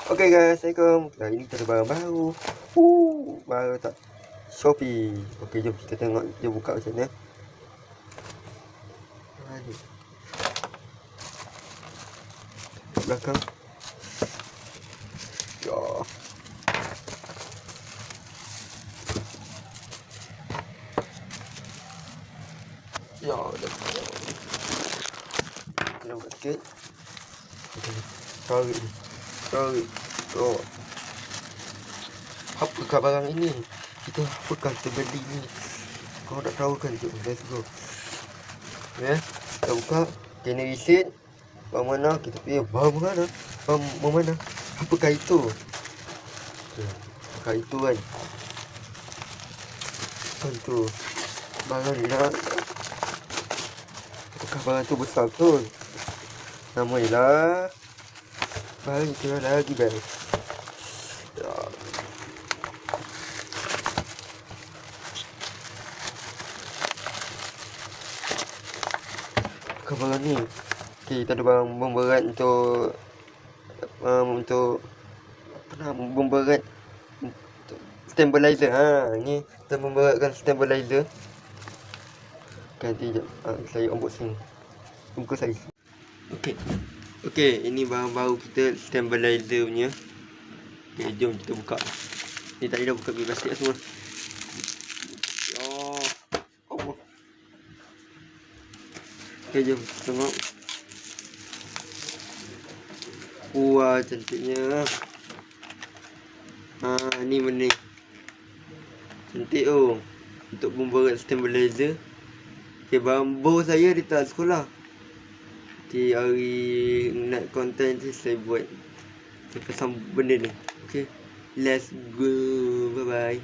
Okey guys, Assalamualaikum. Hari ni kita ada barang baru. Baru tak Shopee. Okey, jom kita tengok dia buka macam mana. Ni. Belakang. Ya. Ya, dah. Kita buka sikit. Tarik ni. Tarik. Oh. Apakah barang ini? Apakah kita beli ni? Kau nak tahu kan? Jom, let's go. Ya, kita buka. Kena reset. Barang mana? Kita pilih barang mana? Barang mana? Apakah itu? Apakah itu kan? Apakah itu? Barang ni lah. Apakah barang tu besar betul? Nama ialah barang itu lagi guys. Ya. Apakah barang ni? Okey, kita ada barang pemberat untuk apa nama? Pemberat untuk stabilizer. Ni kita memberatkan stabilizer. Nanti jap saya unboxing muka saya. Okey, ini barang baru kita, stabilizer punya. Okey, jom kita buka. Ni tadi dah buka plastik semua. Allah. Okey, jom tengok. Wah, cantiknya. Ni benda. Cantik oh. Untuk pemberat stabilizer. Okey, bambu saya di tak sekolah. Okey, hari nak konten tu saya buat. Saya pasang benda ni. Okey. Let's go. Bye bye.